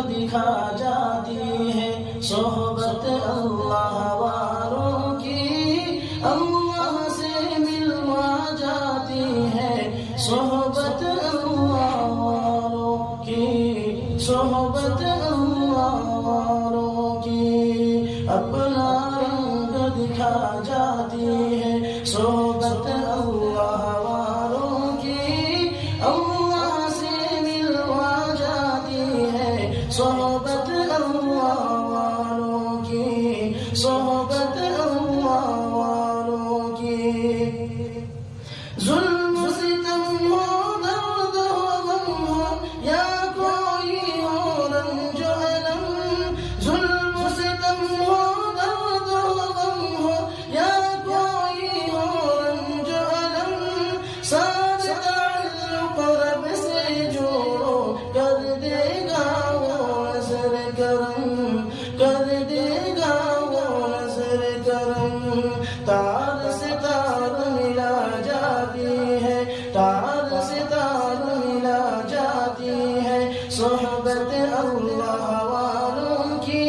دکھا جاتی ہے صحبت اللہ والوں کی اللہ سے ملوا جاتی ہے صحبت اللہ والوں کی صحبت اللہ والوں کی اپنا رنگ دکھا جاتی ہے صحبت اللہ والوں کی اللہ سے ملوا جاتی ہے صحبت اللہ والوں کی صحبت اللہ والوں کی ظلم ستم ہو درد ہو غم ہو یا کوئی ہو رنج و الم ظلم ستم ہو درد ہو غم ہو یا کوئی ہو رنج و الم ساتھ تعلق رب سے جوڑو کر دے گا وہ نظر کرم کر دے گا وہ نظر کرم تار سے تار ملا جاتی ہے تار سے تار ملا جاتی ہے صحبت اللہ والوں کی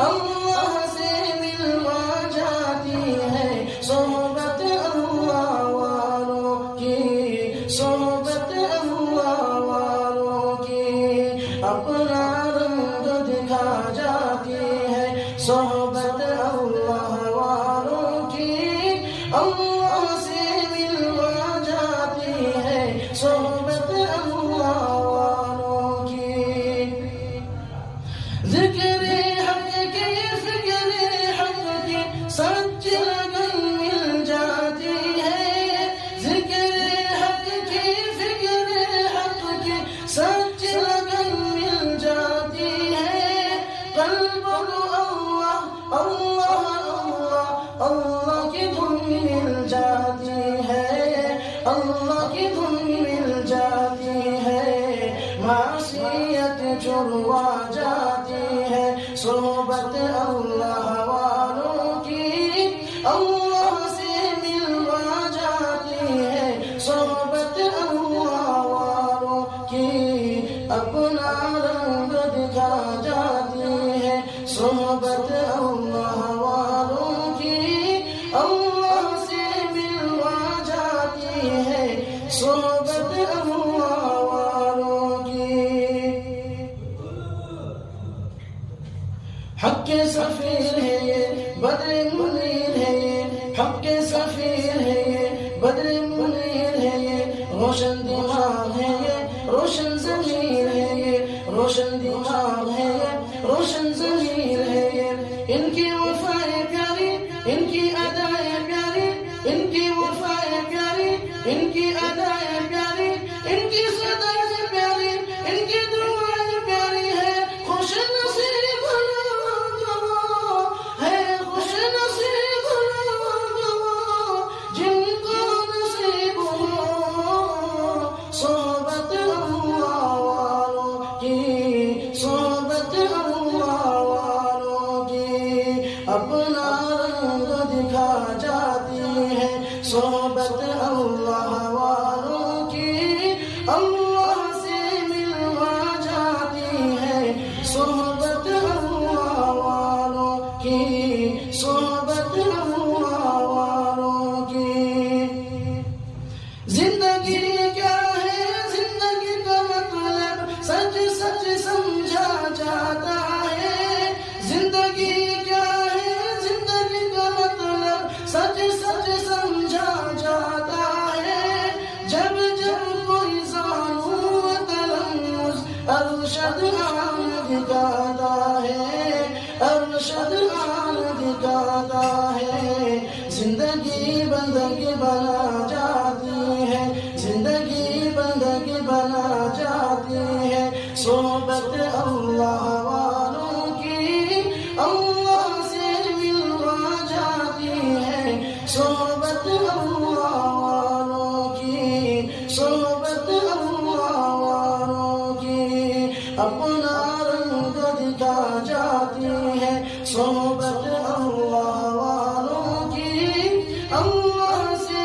اللہ سے ملوا جاتی ہے صحبت اللہ والوں کی صحبت اللہ والوں کی اپنا رنگ دکھا جاتی ہے صحبت اللہ والوں کی اللہ سے ملوا جاتی ہے صحبت اللہ والوں کی ذکر حق کی فکر حق کی سچ لگن مل جاتی ہے ذکر حق کی فکر حق کی سچ لگن مل جاتی ہے قلب کو اللہ اللہ اللہ اللہ کی دھن مل جاتی ہے اللہ کی دھن مل جاتی ہے معصیت چھڑوا جاتی ہے صحبت اللہ والوں کی اللہ سے ملوا جاتی ہے صحبت اللہ والوں کی اپنا رنگ دکھا جاتی ہے صحبت اللہ والوں کی اللہ سے ملوا جاتی ہے صحبت اللہ والوں کی حق کے سفیر ہے یہ بدر منیر ہے یہ حق کے سفیر ہے یہ بدر منیر ہے یہ روشن دماغ ہے یہ روشن ضمیر ہے یہ روشن دماغ ہے یہ روشن ضمیر ہے یہ ان کی وفائیں پیاری ان کی ادائیں پیاری ان کی وفائیں پیاری ان کی ادائیں پیاری ان کی صدائیں پیاری ان کی دعائیں پیاری ہے خوش نصیب ہے خوش نصیب جن کو نصیب ہو صحبت اللہ والوں کی صحبت اللہ والوں کی اپنا رنگ دکھا جاتی ہے صحبت اللہ والوں کی اللہ سے ملوا جاتی ہے صحبت اللہ والوں کی صحبت اللہ والوں کی زندگی کیا ہے زندگی کا مطلب سچ سچ سمجھا جاتا ہے زندگی کیا ہے زندگی کا مطلب سچ سچ سمجھا جاتا ہے جب جب کوئی زانو تلمس ارشد آن دکھاتا ہے ارشد آن دکھاتا ہے زندگی بندگی بنا جاتی ہے زندگی بندگی بنا جاتی ہے صحبت اللہ والوں کی اللہ سے ملوا جاتی ہے صحبت اللہ والوں کی صحبت اللہ والوں کی اپنا رنگ دکھا جاتی ہے صحبت اللہ والوں کی اللہ سے